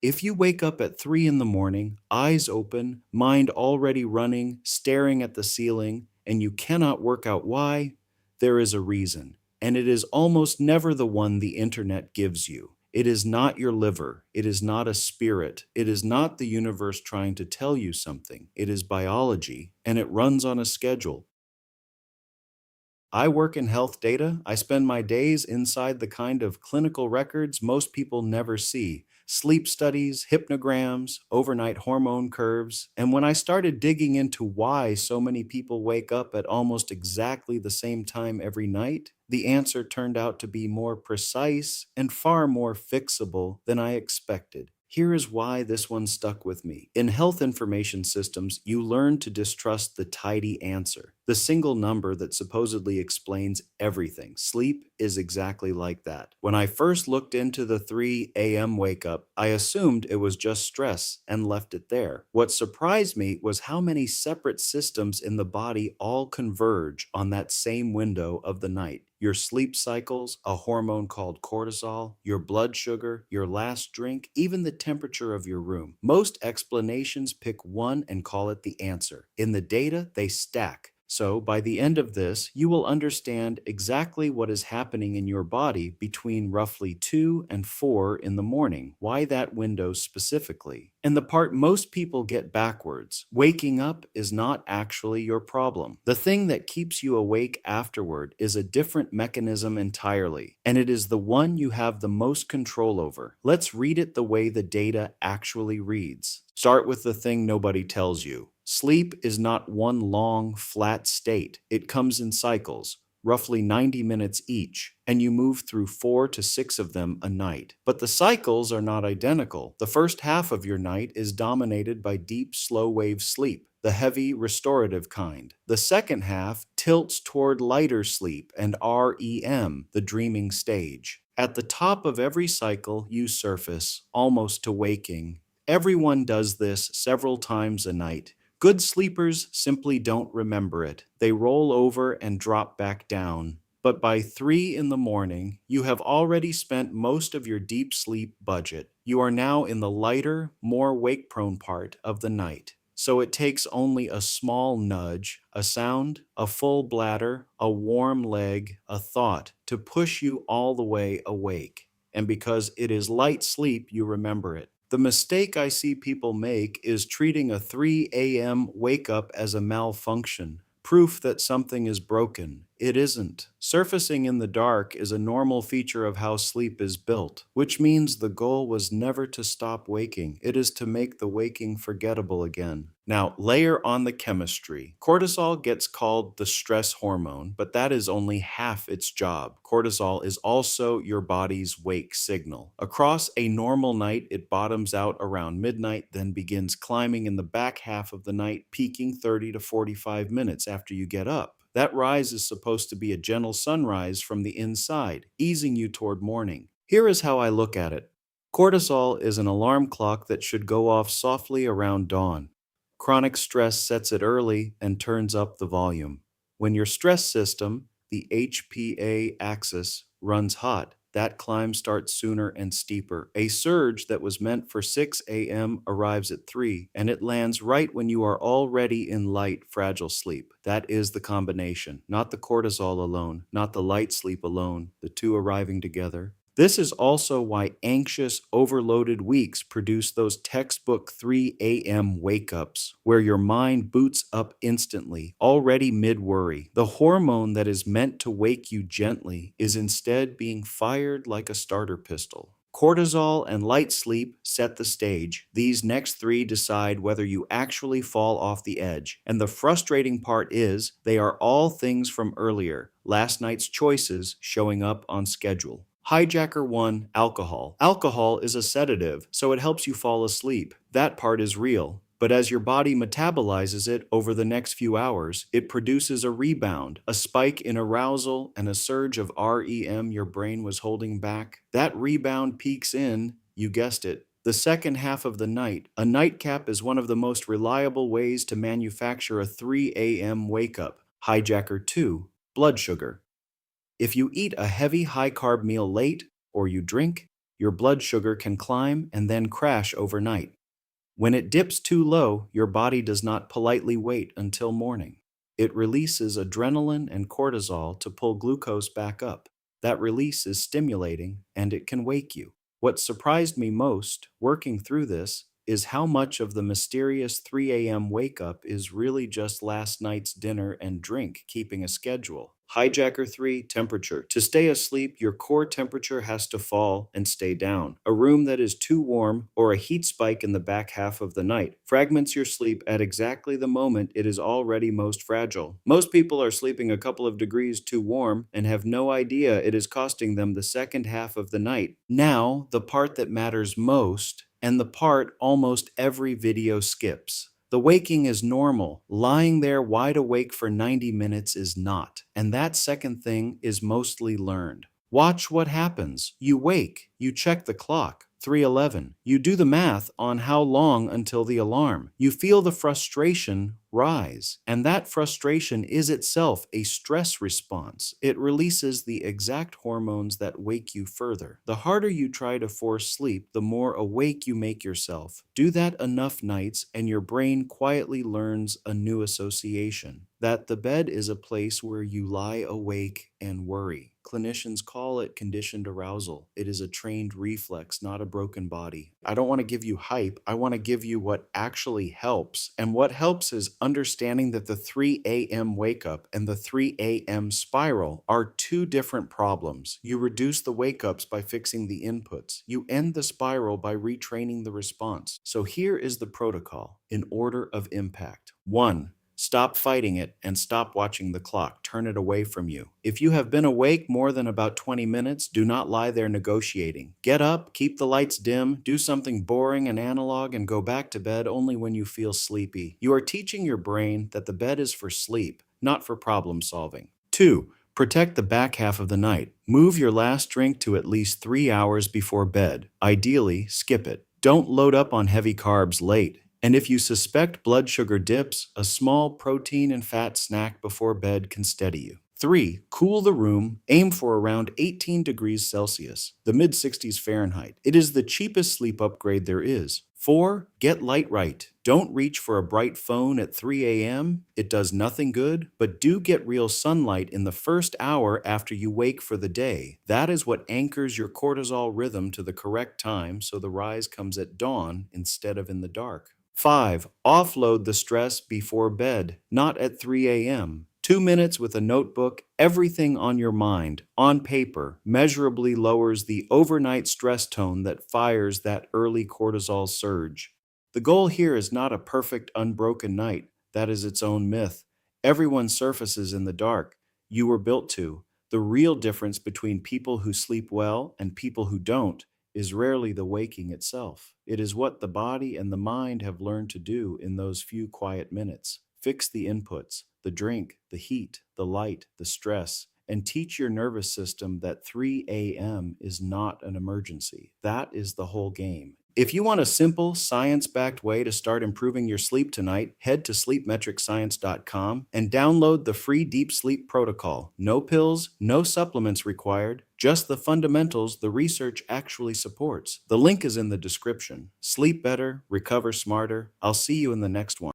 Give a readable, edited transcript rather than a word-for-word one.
If you wake up at 3 in the morning, eyes open, mind already running, staring at the ceiling, and you cannot work out why, there is a reason. And it is almost never the one the internet gives you. It is not your liver. It is not a spirit. It is not the universe trying to tell you something. It is biology, and it runs on a schedule. I work in health data. I spend my days inside the kind of clinical records most people never see: sleep studies, hypnograms, overnight hormone curves. And when I started digging into why so many people wake up at almost exactly the same time every night, the answer turned out to be more precise and far more fixable than I expected. Here is why this one stuck with me. In health information systems, you learn to distrust the tidy answer, the single number that supposedly explains everything. Sleep is exactly like that. When I first looked into the 3 a.m. wake up, I assumed it was just stress and left it there. What surprised me was how many separate systems in the body all converge on that same window of the night: your sleep cycles, a hormone called cortisol, your blood sugar, your last drink, even the temperature of your room. Most explanations pick one and call it the answer. In the data, they stack. So, by the end of this, you will understand exactly what is happening in your body between roughly 2 and 4 in the morning, why that window specifically. And the part most people get backwards: waking up is not actually your problem. The thing that keeps you awake afterward is a different mechanism entirely, and it is the one you have the most control over. Let's read it the way the data actually reads. Start with the thing nobody tells you. Sleep is not one long, flat state. It comes in cycles, roughly 90 minutes each, and you move through 4 to 6 of them a night. But the cycles are not identical. The first half of your night is dominated by deep, slow-wave sleep, the heavy, restorative kind. The second half tilts toward lighter sleep and REM, the dreaming stage. At the top of every cycle, you surface, almost to waking. Everyone does this several times a night. Good sleepers simply don't remember it. They roll over and drop back down. But by 3 in the morning, you have already spent most of your deep sleep budget. You are now in the lighter, more wake-prone part of the night. So it takes only a small nudge, a sound, a full bladder, a warm leg, a thought to push you all the way awake. And because it is light sleep, you remember it. The mistake I see people make is treating a 3 a.m. wake up as a malfunction, proof that something is broken. It isn't. Surfacing in the dark is a normal feature of how sleep is built, which means the goal was never to stop waking. It is to make the waking forgettable again. Now, layer on the chemistry. Cortisol gets called the stress hormone, but that is only half its job. Cortisol is also your body's wake signal. Across a normal night, it bottoms out around midnight, then begins climbing in the back half of the night, peaking 30 to 45 minutes after you get up. That rise is supposed to be a gentle sunrise from the inside, easing you toward morning. Here is how I look at it. Cortisol is an alarm clock that should go off softly around dawn. Chronic stress sets it early and turns up the volume. When your stress system, the HPA axis, runs hot, that climb starts sooner and steeper. A surge that was meant for 6 a.m. arrives at 3, and it lands right when you are already in light, fragile sleep. That is the combination, not the cortisol alone, not the light sleep alone, the two arriving together. This is also why anxious, overloaded weeks produce those textbook 3 a.m. wake-ups, where your mind boots up instantly, already mid-worry. The hormone that is meant to wake you gently is instead being fired like a starter pistol. Cortisol and light sleep set the stage. These next 3 decide whether you actually fall off the edge. And the frustrating part is, they are all things from earlier, last night's choices showing up on schedule. Hijacker 1, alcohol. Alcohol is a sedative, so it helps you fall asleep. That part is real. But as your body metabolizes it over the next few hours, it produces a rebound, a spike in arousal, and a surge of REM your brain was holding back. That rebound peaks in, you guessed it, the second half of the night. A nightcap is one of the most reliable ways to manufacture a 3 a.m. wake-up. Hijacker 2, blood sugar. If you eat a heavy, high-carb meal late, or you drink, Your blood sugar can climb and then crash overnight. When it dips too low, your body does not politely wait until morning. It releases adrenaline and cortisol to pull glucose back up. That release is stimulating and it can wake you. What surprised me most, working through this, is how much of the mysterious 3 a.m. wake up is really just last night's dinner and drink keeping a schedule. Hijacker 3 temperature. To stay asleep, your core temperature has to fall and stay down. A room that is too warm or a heat spike in the back half of the night fragments your sleep at exactly the moment it is already most fragile. Most people are sleeping a couple of degrees too warm and have no idea it is costing them the second half of the night. Now, the part that matters most, and the part almost every video skips. The waking is normal. Lying there wide awake for 90 minutes is not. And that second thing is mostly learned. Watch what happens. You wake. You check the clock. 3:11. You do the math on how long until the alarm. You feel the frustration rise. And that frustration is itself a stress response. It releases the exact hormones that wake you further. The harder you try to force sleep, the more awake you make yourself. Do that enough nights and your brain quietly learns a new association, that the bed is a place where you lie awake and worry. Clinicians call it conditioned arousal. It is a trained reflex, not a broken body. I don't want to give you hype. I want to give you what actually helps. And what helps is understanding that the 3 a.m. wake up and the 3 a.m. spiral are two different problems. You reduce the wake ups by fixing the inputs. You end the spiral by retraining the response. So here is the protocol in order of impact. 1. Stop fighting it and stop watching the clock. Turn it away from you. If you have been awake more than about 20 minutes, do not lie there negotiating. Get up, keep the lights dim, do something boring and analog, and go back to bed only when you feel sleepy. You are teaching your brain that the bed is for sleep, not for problem solving. 2. Protect the back half of the night. Move your last drink to at least 3 hours before bed. Ideally, skip it. Don't load up on heavy carbs late. And if you suspect blood sugar dips, a small protein and fat snack before bed can steady you. 3. Cool the room. Aim for around 18 degrees Celsius, the mid-60s Fahrenheit. It is the cheapest sleep upgrade there is. 4. Get light right. Don't reach for a bright phone at 3 a.m. It does nothing good, but do get real sunlight in the first hour after you wake for the day. That is what anchors your cortisol rhythm to the correct time so the rise comes at dawn instead of in the dark. 5. Offload the stress before bed, not at 3 a.m. 2 minutes with a notebook, everything on your mind, on paper, measurably lowers the overnight stress tone that fires that early cortisol surge. The goal here is not a perfect, unbroken night. That is its own myth. Everyone surfaces in the dark. You were built to. The real difference between people who sleep well and people who don't is rarely the waking itself. It is what the body and the mind have learned to do in those few quiet minutes. Fix the inputs, the drink, the heat, the light, the stress, and teach your nervous system that 3 a.m. is not an emergency. That is the whole game. If you want a simple, science-backed way to start improving your sleep tonight, head to sleepmetricscience.com and download the free deep sleep protocol. No pills, no supplements required, just the fundamentals the research actually supports. The link is in the description. Sleep better, recover smarter. I'll see you in the next one.